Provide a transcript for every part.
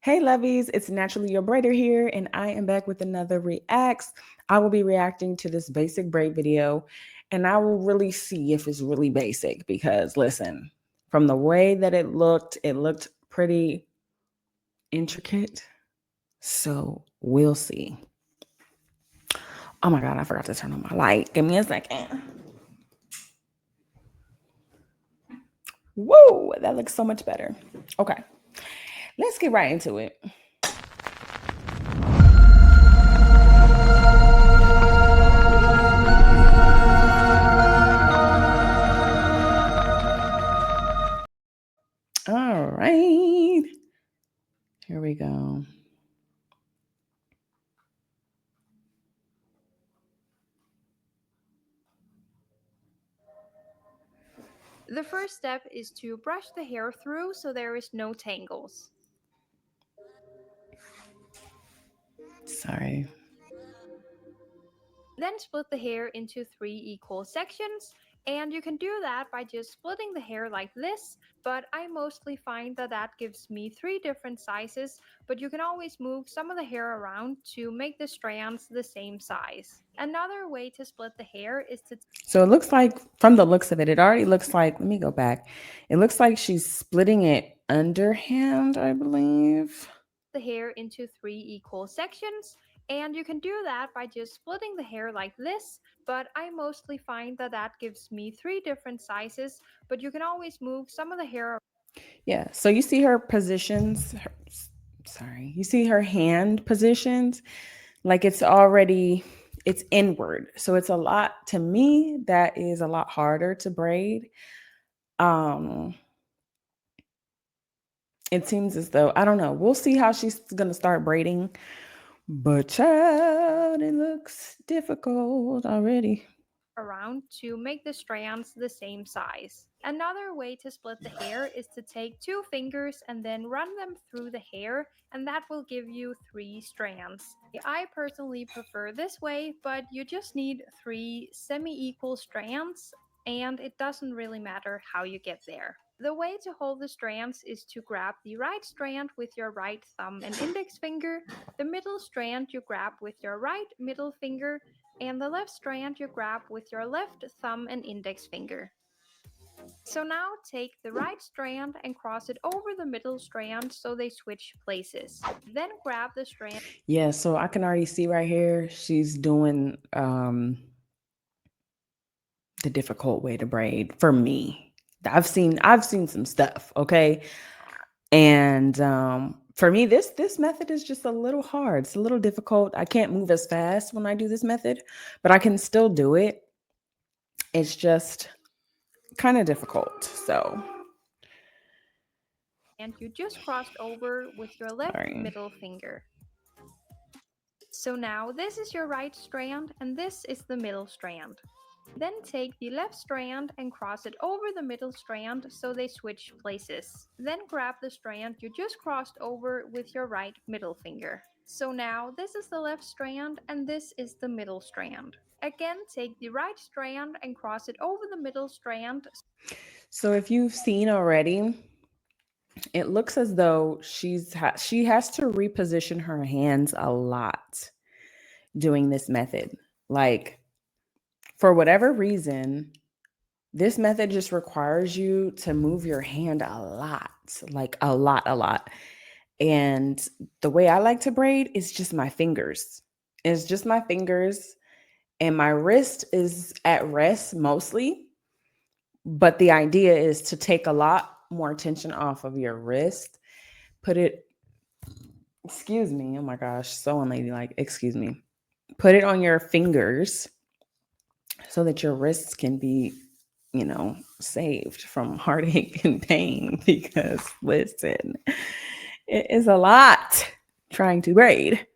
Hey Lovies, it's naturally your braider here, and I am back with another reacts. I will be reacting to this basic braid video, and I will really see if it's really basic because listen, from the way that it looked pretty intricate. So we'll see. Oh my god, I forgot to turn on my light. Give me a second. Whoa, that looks so much better. Okay, let's get right into it. All right. Here we go. The first step is to brush the hair through so there is no tangles. Sorry. Then split the hair into 3 equal sections, and you can do that by just splitting the hair like this, but I mostly find that that gives me 3 different sizes, but you can always move some of the hair around to make the strands the same size. Another way to split the hair is to So it looks like, from the looks of it, it already looks like, let me go back. It looks like she's splitting it underhand, I believe. the hair into 3 equal sections, and you can do that by just splitting the hair like this, but I mostly find that that gives me 3 different sizes, but you can always move some of the hair. Yeah. So you see her positions. Sorry. You see her hand positions. Like it's inward. So it's a lot, to me, that is a lot harder to braid. Um, it seems as though, I don't know. We'll see how she's going to start braiding. But child, it looks difficult already. Around to make the strands the same size. Another way to split the hair is to take 2 fingers and then run them through the hair, and that will give you 3 strands. I personally prefer this way, but you just need 3 semi-equal strands, and it doesn't really matter how you get there. The way to hold the strands is to grab the right strand with your right thumb and index finger, the middle strand you grab with your right middle finger, and the left strand you grab with your left thumb and index finger. So now take the right strand and cross it over the middle strand so they switch places. Then grab the strand. Yeah, so I can already see right here she's doing the difficult way to braid for me. I've seen some stuff, okay? And for me this method is just a little hard. It's a little difficult. I can't move as fast when I do this method, but I can still do it. It's just kind of difficult. So, And you just crossed over with your left sorry. middle finger. So now this is your right strand and this is the middle strand. Then take the left strand and cross it over the middle strand so they switch places. Then grab the strand you just crossed over with your right middle finger. So now this is the left strand and this is the middle strand. Again, take the right strand and cross it over the middle strand. So if you've seen already, it looks as though she has to reposition her hands a lot doing this method. Like, for whatever reason, this method just requires you to move your hand a lot, like a lot, a lot. And the way I like to braid is just my fingers. It's just my fingers, and my wrist is at rest mostly. But the idea is to take a lot more tension off of your wrist, put it, excuse me, oh my gosh, so unladylike, excuse me. Put it on your fingers so that your wrists can be, saved from heartache and pain. Because listen, it is a lot trying to braid.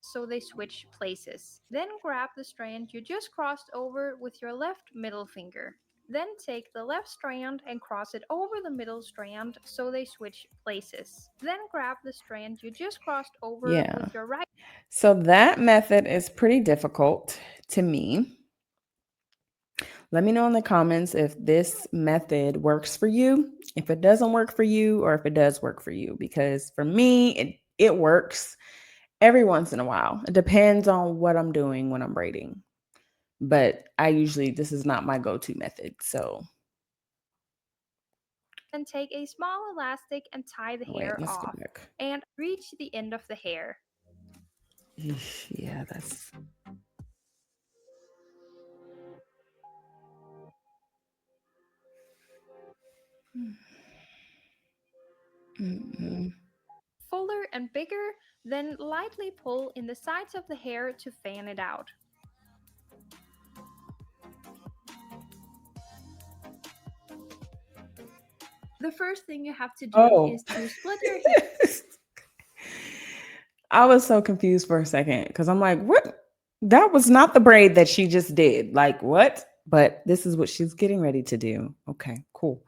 So they switch places. Then grab the strand you just crossed over with your left middle finger. Then take the left strand and cross it over the middle strand so they switch places. Then grab the strand you just crossed over Yeah. with your right. So that method is pretty difficult to me. Let me know in the comments if this method works for you, if it doesn't work for you, or if it does work for you. Because for me, it works every once in a while. It depends on what I'm doing when I'm braiding. But this is not my go-to method. So Then take a small elastic and tie the wait, hair let's go off back. and reach the end of the hair. Yeah, that's mm-mm. Fuller and bigger, then lightly pull in the sides of the hair to fan it out. The first thing you have to do Oh. is to split your hair. I was so confused for a second because I'm like, what? That was not the braid that she just did. Like, what? But this is what she's getting ready to do. Okay, cool.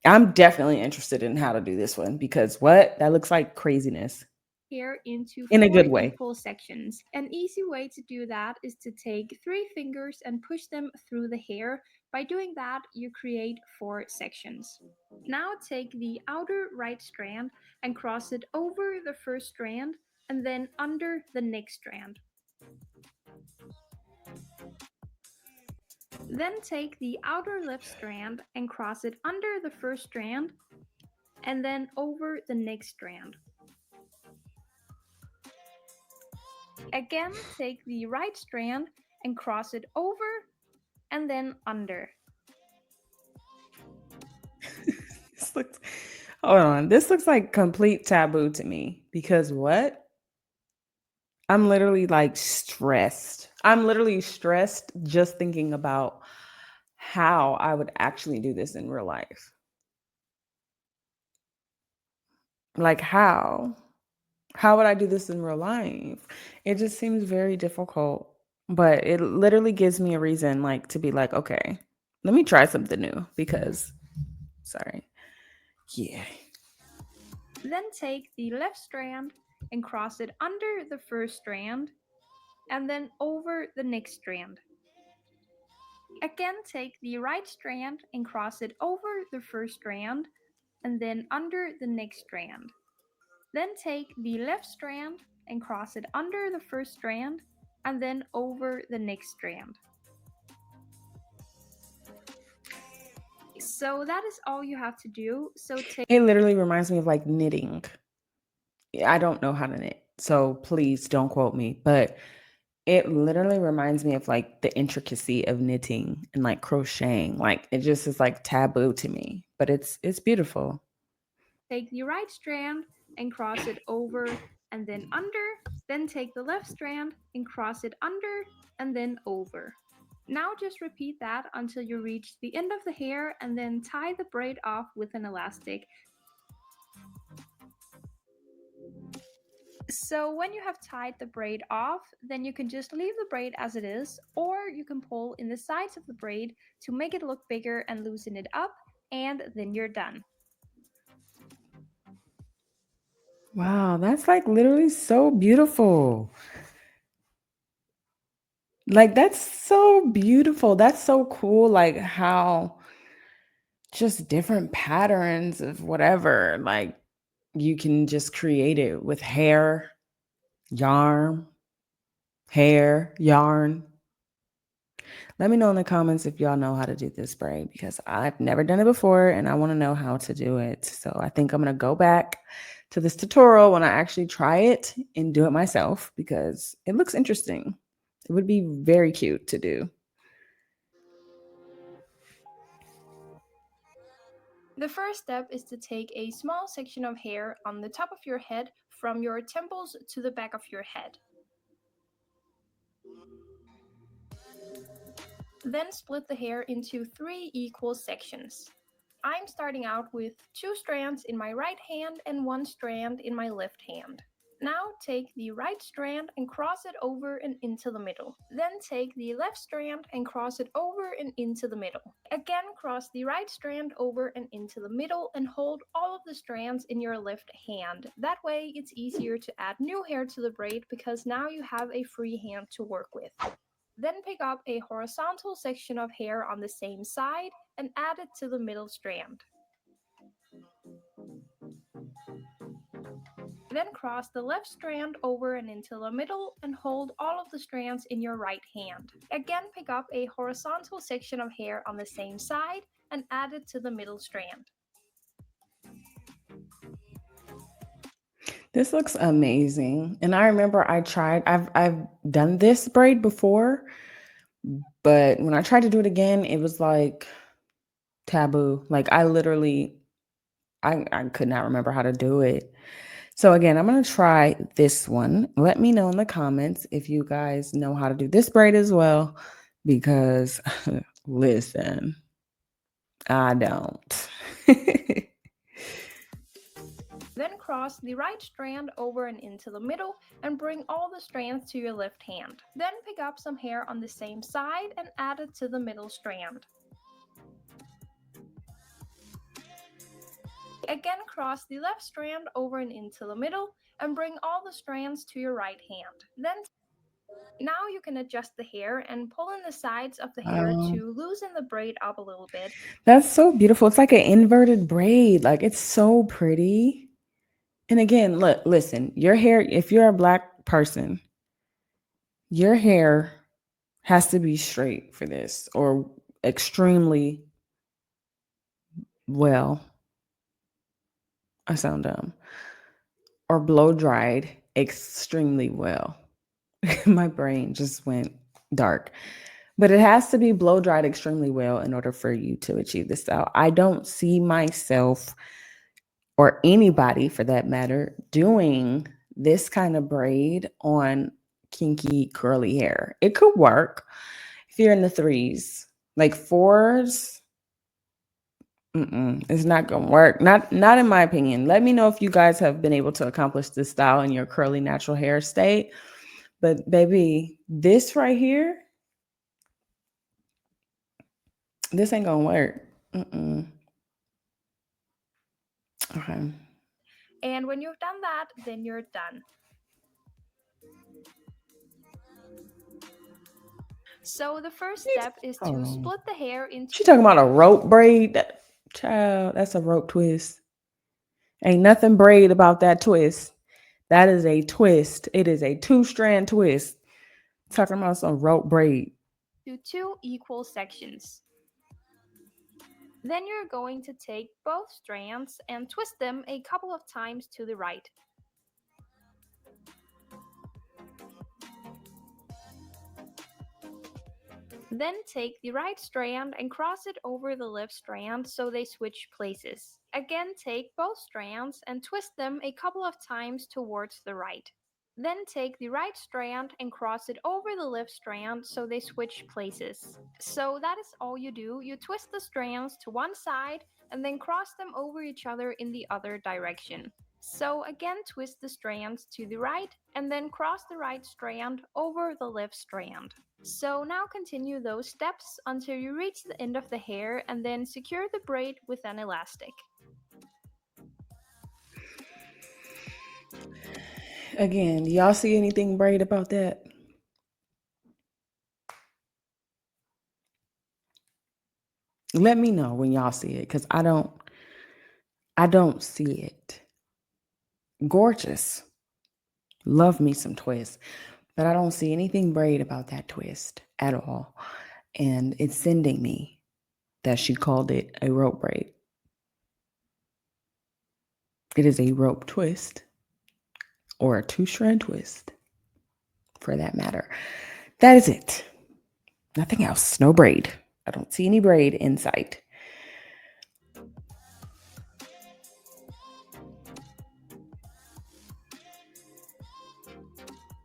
I'm definitely interested in how to do this one because what? That looks like craziness Hair into in a four good way. equal sections. An easy way to do that is to take 3 fingers and push them through the hair. By doing that, you create 4 sections. Now take the outer right strand and cross it over the first strand and then under the next strand. Then take the outer left strand and cross it under the first strand and then over the next strand. Again, take the right strand and cross it over and then under. This looks, hold on. This looks like complete taboo to me because what? I'm literally like stressed. I'm literally stressed just thinking about how I would actually do this in real life. Like, how? How would I do this in real life? It just seems very difficult, but it literally gives me a reason like to be like, okay, let me try something new because sorry. Yeah. Then take the left strand and cross it under the first strand and then over the next strand. Again, take the right strand and cross it over the first strand and then under the next strand. Then take the left strand and cross it under the first strand and then over the next strand. So that is all you have to do. So take It literally reminds me of like knitting. I don't know how to knit. So please don't quote me, but it literally reminds me of like the intricacy of knitting and like crocheting. Like it just is like taboo to me, but it's beautiful. Take the right strand and cross it over and then under. Then take the left strand and cross it under and then over. Now just repeat that until you reach the end of the hair and then tie the braid off with an elastic. So when you have tied the braid off, then you can just leave the braid as it is, or you can pull in the sides of the braid to make it look bigger and loosen it up, and then you're done. Wow, that's like literally so beautiful. Like that's so beautiful. That's so cool. Like how just different patterns of whatever, like you can just create it with yarn, yarn. Let me know in the comments if y'all know how to do this braid because I've never done it before and I want to know how to do it. So I think I'm going to go back to this tutorial when I actually try it and do it myself because it looks interesting. It would be very cute to do. The first step is to take a small section of hair on the top of your head from your temples to the back of your head. Then split the hair into 3 equal sections. I'm starting out with 2 strands in my right hand and 1 strand in my left hand. Now take the right strand and cross it over and into the middle. Then take the left strand and cross it over and into the middle. Again, cross the right strand over and into the middle and hold all of the strands in your left hand. That way it's easier to add new hair to the braid because now you have a free hand to work with. Then pick up a horizontal section of hair on the same side and add it to the middle strand. Then cross the left strand over and into the middle and hold all of the strands in your right hand. Again, pick up a horizontal section of hair on the same side and add it to the middle strand. This looks amazing. And I remember I've done this braid before, but when I tried to do it again, it was like taboo. Like I literally I could not remember how to do it. So again, I'm going to try this one. Let me know in the comments if you guys know how to do this braid as well, because listen, I don't. Then cross the right strand over and into the middle and bring all the strands to your left hand. Then pick up some hair on the same side and add it to the middle strand. Again, cross the left strand over and into the middle and bring all the strands to your right hand. Then now you can adjust the hair and pull in the sides of the hair to loosen the braid up a little bit. That's so beautiful. It's like an inverted braid. Like it's so pretty. And again, look, listen, your hair, if you're a Black person, your hair has to be straight for this or extremely well. I sound dumb. Or blow dried extremely well. My brain just went dark. But it has to be blow dried extremely well in order for you to achieve this style. I don't see myself or anybody for that matter doing this kind of braid on kinky curly hair. It could work if you're in the threes, like fours. It's not gonna work. Not in my opinion. Let me know if you guys have been able to accomplish this style in your curly natural hair state. But baby, this right here, this ain't gonna work. Okay. And when you've done that, then you're done. So the first step is to split the hair into... She talking about a rope braid? Child, that's a rope twist. Ain't nothing braid about that twist. That is a twist. It is a 2-strand twist. Talking about some rope braid. To 2 equal sections. Then you're going to take both strands and twist them a couple of times to the right. Then take the right strand and cross it over the left strand so they switch places. Again, take both strands and twist them a couple of times towards the right. Then take the right strand and cross it over the left strand so they switch places. So that is all you do. You twist the strands to one side and then cross them over each other in the other direction. So again, twist the strands to the right and then cross the right strand over the left strand. So now continue those steps until you reach the end of the hair and then secure the braid with an elastic. Again, do y'all see anything braid about that? Let me know when y'all see it, because I don't see it. Gorgeous. Love me some twist. But I don't see anything braid about that twist at all. And it's sending me that she called it a rope braid. It is a rope twist or a 2-strand twist for that matter. That is it. Nothing else. No braid. I don't see any braid in sight.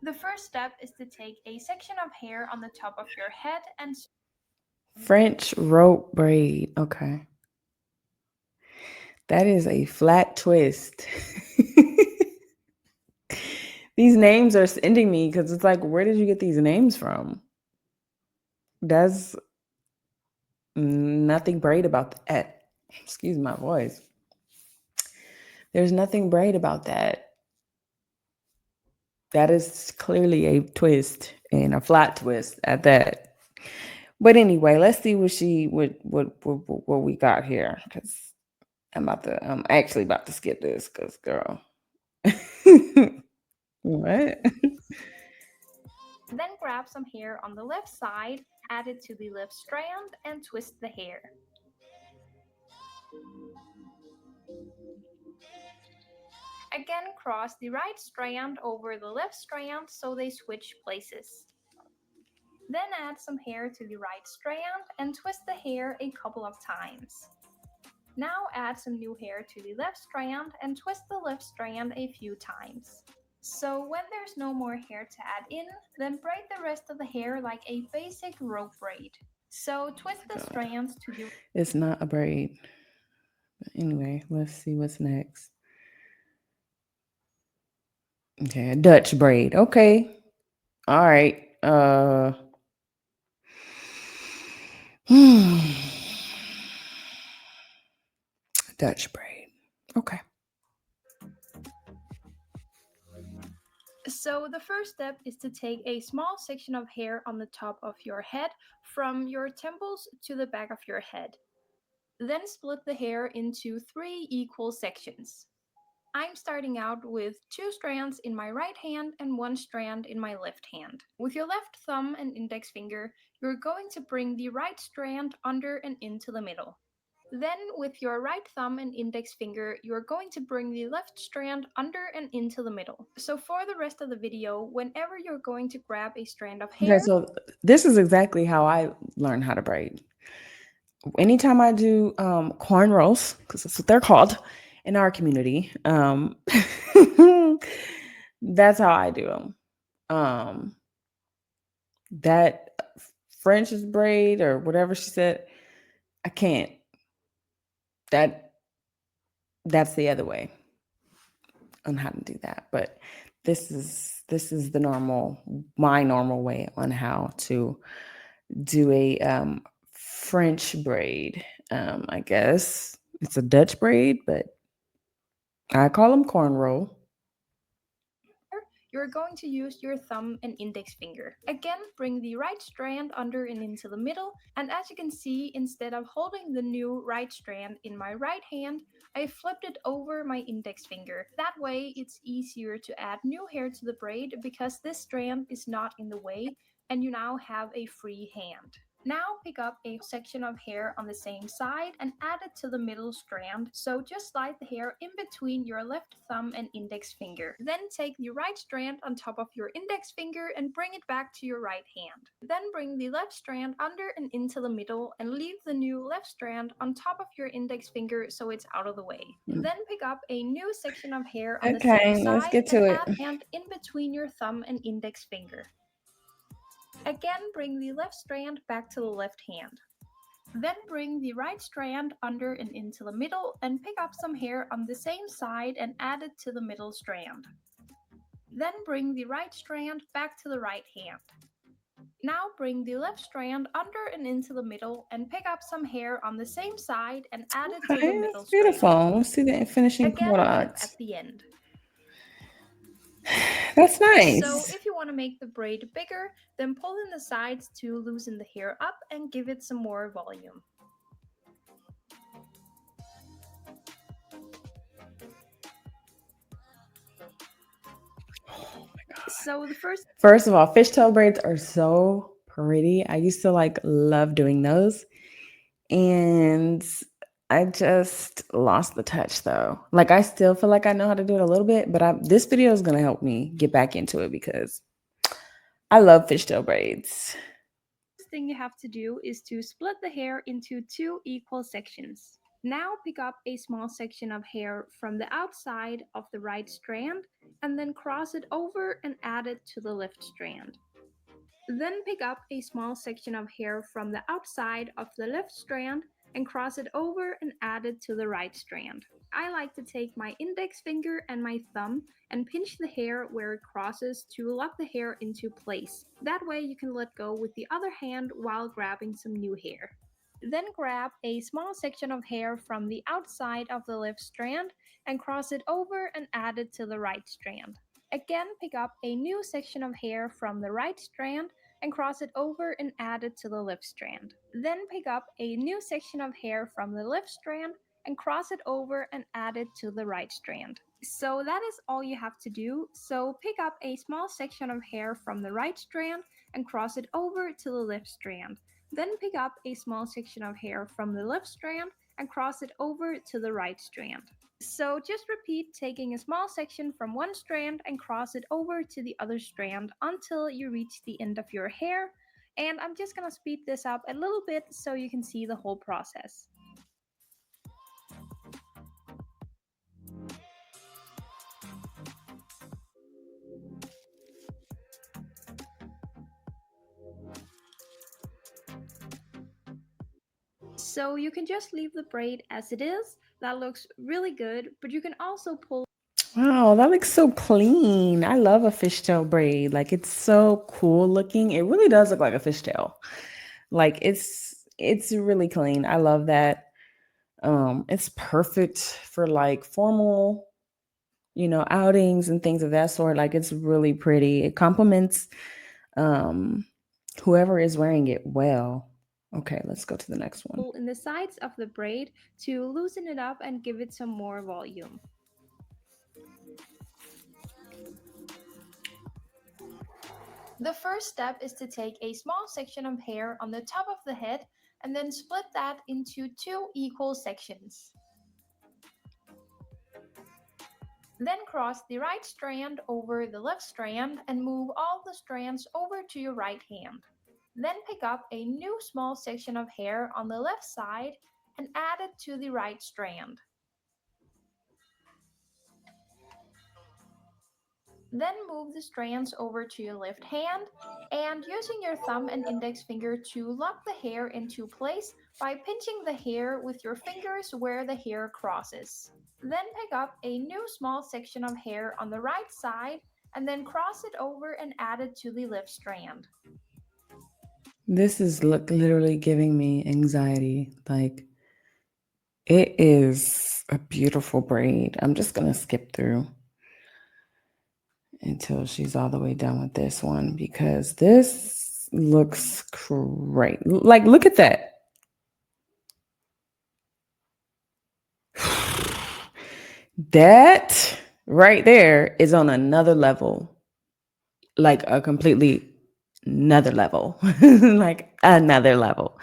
The first step is to take a section of hair on the top of your head and... French rope braid. Okay. That is a flat twist. These names are sending me because it's like, where did you get these names from? That's nothing braid about that. Excuse my voice. There's nothing braid about that. That is clearly a twist and a flat twist at that. But anyway, let's see what she what we got here because I'm actually about to skip this because girl, what? Then grab some hair on the left side, add it to the left strand, and twist the hair. Again, cross the right strand over the left strand so they switch places. Then add some hair to the right strand and twist the hair a couple of times. Now add some new hair to the left strand and twist the left strand a few times. So when there's no more hair to add in, then braid the rest of the hair like a basic rope braid. So twist the strands to the... It's not a braid. But anyway, let's see what's next. Okay, a Dutch braid. Okay. All right. Dutch braid. Okay. So the first step is to take a small section of hair on the top of your head from your temples to the back of your head. Then split the hair into 3 equal sections. I'm starting out with 2 strands in my right hand and 1 strand in my left hand. With your left thumb and index finger, you're going to bring the right strand under and into the middle. Then, with your right thumb and index finger, you're going to bring the left strand under and into the middle. So for the rest of the video, whenever you're going to grab a strand of Okay, hair... so this is exactly how I learned how to braid. Anytime I do cornrows, because that's what they're called in our community, that's how I do them. That French's braid or whatever she said, I can't. That's the other way on how to do that. But this is my normal way on how to do a French braid. I guess it's a Dutch braid, but I call them cornrow. You're going to use your thumb and index finger. Again, bring the right strand under and into the middle, and as you can see, instead of holding the new right strand in my right hand, I flipped it over my index finger. That way, it's easier to add new hair to the braid because this strand is not in the way, and you now have a free hand. Now pick up a section of hair on the same side and add it to the middle strand, so just slide the hair in between your left thumb and index finger. Then take the right strand on top of your index finger and bring it back to your right hand. Then bring the left strand under and into the middle and leave the new left strand on top of your index finger so it's out of the way. Then pick up a new section of hair on the same Okay, let's side get and to it. add hand in between your thumb and index finger. Again, bring the left strand back to the left hand. Then bring the right strand under and into the middle and pick up some hair on the same side and add it to the middle strand. Then bring the right strand back to the right hand. Now bring the left strand under and into the middle and pick up some hair on the same side and add it to the Okay, middle that's strand. beautiful. Let's see the finishing Again, flip products. at the end. That's So nice. if you want to make the braid bigger, then pull in the sides to loosen the hair up and give it some more volume. Oh my God. So the First of all, fishtail braids are so pretty. I used to like love doing those. And I just lost the touch though. Like I still feel like I know how to do it a little bit, but this video is going to help me get back into it because I love fishtail braids. thing you have to do is to split the hair into 2 equal sections. Now pick up a small section of hair from the outside of the right strand and then cross it over and add it to the left strand. Then pick up a small section of hair from the outside of the left strand and cross it over and add it to the right strand. I like to take my index finger and my thumb and pinch the hair where it crosses to lock the hair into place. That way you can let go with the other hand while grabbing some new hair. Then grab a small section of hair from the outside of the left strand and cross it over and add it to the right strand. Again, pick up a new section of hair from the right strand and cross it over and add it to the left strand. Then pick up a new section of hair from the left strand and cross it over and add it to the right strand. So that is all you have to do. So pick up a small section of hair from the right strand and cross it over to the left strand. Then pick up a small section of hair from the left strand and cross it over to the right strand. So just repeat taking a small section from one strand and cross it over to the other strand until you reach the end of your hair. And I'm just going to speed this up a little bit so you can see the whole process. So you can just leave the braid as it is. That looks really good, but you can also pull. Wow, that looks so clean. I love a fishtail braid. Like it's so cool looking. It really does look like a fishtail. Like it's really clean. I love that. It's perfect for like formal, outings and things of that sort. Like it's really pretty. It complements um whoever is wearing it well. Okay, let's go to the next one. In the sides of the braid to loosen it up and give it some more volume. The first step is to take a small section of hair on the top of the head and then split that into two equal sections. Then cross the right strand over the left strand and move all the strands over to your right hand. Then pick up a new small section of hair on the left side and add it to the right strand. Then move the strands over to your left hand and using your thumb and index finger to lock the hair into place by pinching the hair with your fingers where the hair crosses. Then pick up a new small section of hair on the right side and then cross it over and add it to the left strand. This is literally giving me anxiety. Like it is a beautiful braid. I'm just going to skip through until she's all the way done with this one because this looks great. Like, look at that. That right there is on another level, like a completely another level, like another level.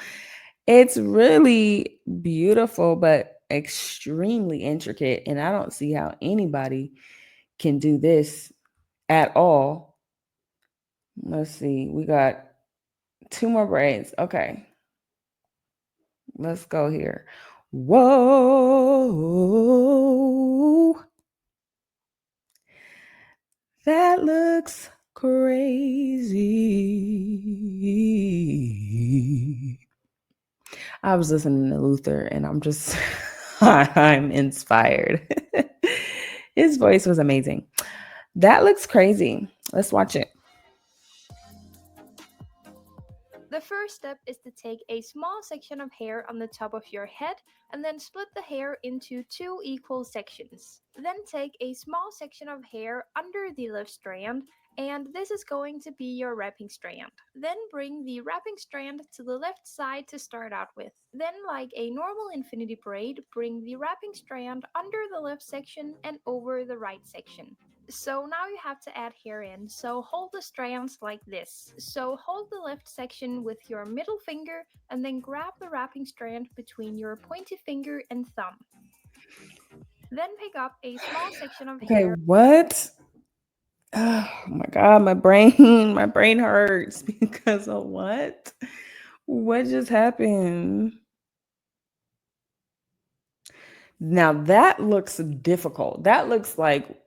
It's really beautiful, but extremely intricate. And I don't see how anybody can do this at all. Let's see. We got two more braids. Okay. Let's go here. Whoa. That looks crazy. I was listening to Luther and I'm just, I'm inspired. His voice was amazing. That looks crazy. Let's watch it. The first step is to take a small section of hair on the top of your head and then split the hair into two equal sections. Then take a small section of hair under the left strand and this is going to be your wrapping strand. Then bring the wrapping strand to the left side to start out with. Then, like a normal infinity braid, bring the wrapping strand under the left section and over the right section. So now you have to add hair in, so hold the strands like this. So hold the left section with your middle finger and then grab the wrapping strand between your pointy finger and thumb. Then pick up a small section of Okay, hair. what? Oh my god, my brain, my brain hurts because of what? What just happened? Now that looks difficult. That looks like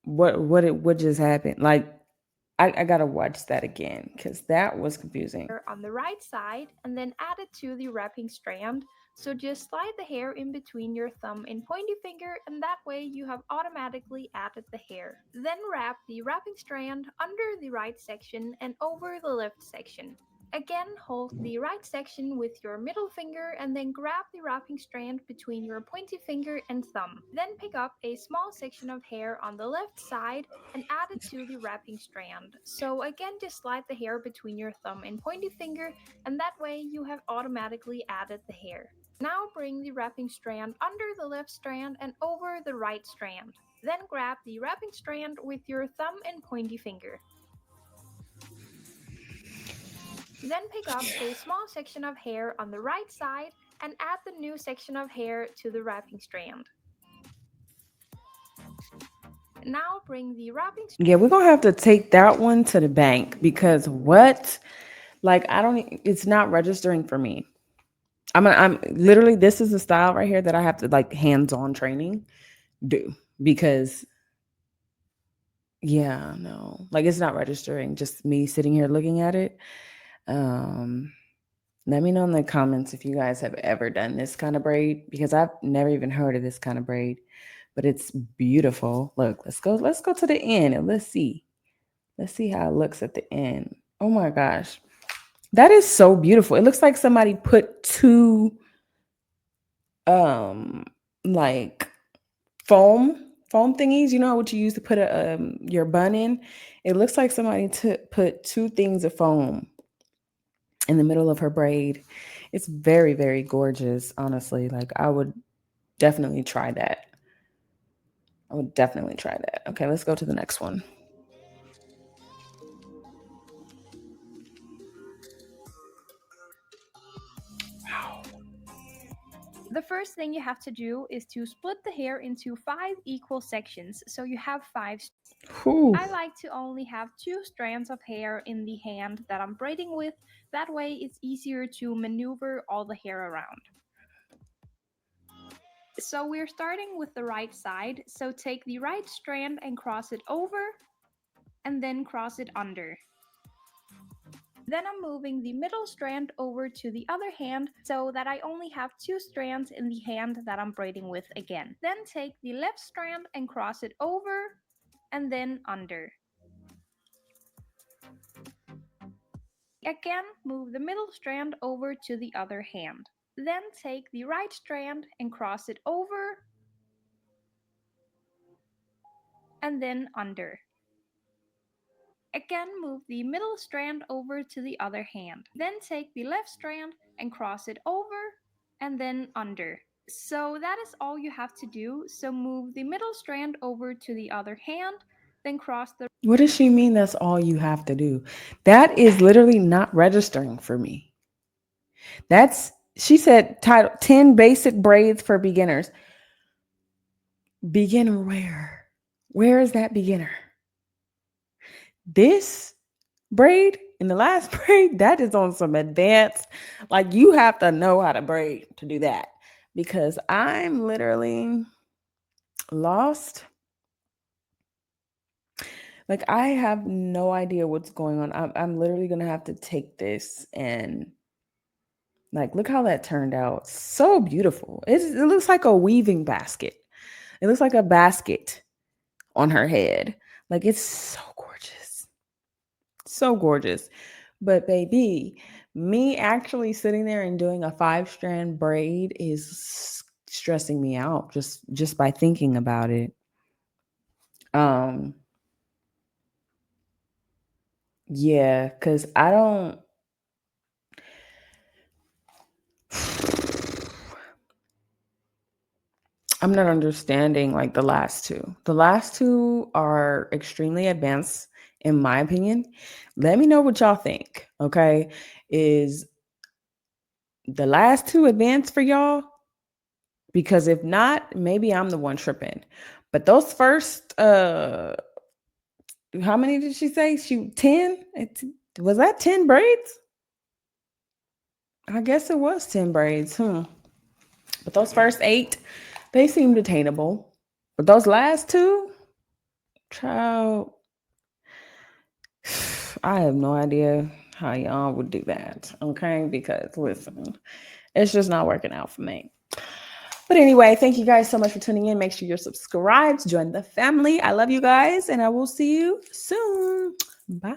what just happened? Like I gotta watch that again because that was confusing. On the right side and then add it to the wrapping strand. So just slide the hair in between your thumb and pointy finger and that way you have automatically added the hair. Then wrap the wrapping strand under the right section and over the left section. Again, hold the right section with your middle finger and then grab the wrapping strand between your pointy finger and thumb. Then pick up a small section of hair on the left side and add it to the wrapping strand. So again, just slide the hair between your thumb and pointy finger, and that way you have automatically added the hair. Now bring the wrapping strand under the left strand and over the right strand. Then grab the wrapping strand with your thumb and pointy finger. Then pick up a small section of hair on the right side and add the new section of hair to the wrapping strand. Now bring the wrapping strand. Yeah, we're gonna have to take that one to the bank because what? Like, I don't. It's not registering for me. I'm literally. This is a style right here that I have to like hands-on training do because yeah, no, like it's not registering. Just me sitting here looking at it. Um, Let me know in the comments if you guys have ever done this kind of braid because I've never even heard of this kind of braid, but it's beautiful. Look, let's go to the end and let's see. Let's see how it looks at the end. Oh my gosh. That is so beautiful. It looks like somebody put two um like foam thingies, you know what you use to put a your bun in? It looks like somebody put two things of foam in the middle of her braid. It's very, very gorgeous, honestly. Like I would definitely try that. I would definitely try that. Okay, let's go to the next one. Wow. The first thing you have to do is to split the hair into 5 equal sections so you have 5 strands. Whew. I like to only have 2 strands of hair in the hand that I'm braiding with. That way it's easier to maneuver all the hair around. So we're starting with the right side, so take the right strand and cross it over and then cross it under. Then I'm moving the middle strand over to the other hand so that I only have 2 strands in the hand that I'm braiding with again. Then take the left strand and cross it over and then under. Again, move the middle strand over to the other hand. Then take the right strand and cross it over and then under. Again, move the middle strand over to the other hand. Then take the left strand and cross it over and then under. So that is all you have to do. So move the middle strand over to the other hand, then cross the... What does she mean that's all you have to do? That is literally not registering for me. That's she said title 10 basic braids for beginners. Beginner where? Where is that beginner? This braid and the last braid, that is on some advanced, like you have to know how to braid to do that because I'm literally lost. Like I have no idea what's going on. I'm literally gonna have to take this and like look how that turned out. So beautiful. It looks like a weaving basket. It looks like a basket on her head. Like it's so gorgeous. So gorgeous. But baby, me actually sitting there and doing a 5-strand braid is stressing me out just by thinking about it. Um yeah, cuz I don't I'm not understanding like the last two. The last two are extremely advanced in my opinion. Let me know what y'all think, okay? Is the last two advanced for y'all? Because if not, maybe I'm the one tripping. But those first how many did she say? She 10? Was that 10 braids? I guess it was 10 braids. But those first 8, they seemed attainable. But those last two, child, I have no idea how y'all would do that. Okay? Because listen, it's just not working out for me. But anyway, thank you guys so much for tuning in. Make sure you're subscribed, join the family. I love you guys, and I will see you soon. Bye.